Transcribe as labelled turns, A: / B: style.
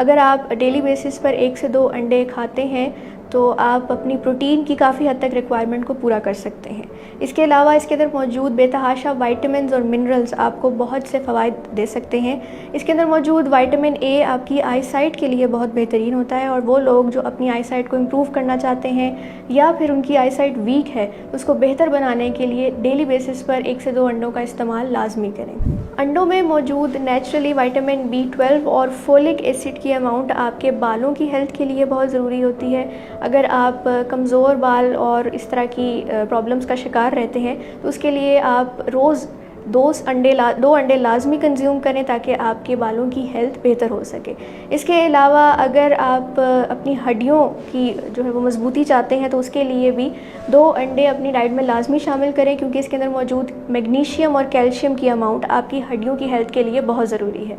A: अगर आप daily basis पर 1 से 2 अंडे खाते हैं तो आप अपनी प्रोटीन की काफ़ी हद तक रिक्वायरमेंट को पूरा कर सकते हैं। इसके अलावा इसके अंदर मौजूद बेतहाशा विटामिन्स और मिनरल्स आपको बहुत से फ़वाइद दे सकते हैं। इसके अंदर मौजूद विटामिन ए आपकी आई साइट के लिए बहुत बेहतरीन होता है, और वो लोग जो अपनी आई साइट को इम्प्रूव करना चाहते हैं या फिर उनकी आई साइट वीक है, उसको बेहतर बनाने के लिए डेली बेसिस पर 1 से 2 अंडों का इस्तेमाल लाजमी करें। अंडों में मौजूद नेचुरली विटामिन B12 और फोलिक एसिड की अमाउंट आपके बालों की हेल्थ के लिए बहुत ज़रूरी होती है। अगर आप कमज़ोर बाल और इस तरह की प्रॉब्लम्स का शिकार रहते हैं तो उसके लिए आप रोज़ 2 अंडे लाजमी कंज्यूम करें ताकि आपके बालों की हेल्थ बेहतर हो सके। इसके अलावा अगर आप अपनी हड्डियों की जो है वो मजबूती चाहते हैं तो उसके लिए भी 2 अंडे अपनी डाइट में लाजमी शामिल करें, क्योंकि इसके अंदर मौजूद मैग्नीशियम और कैल्शियम की अमाउंट आपकी हड्डियों की हेल्थ के लिए बहुत ज़रूरी है।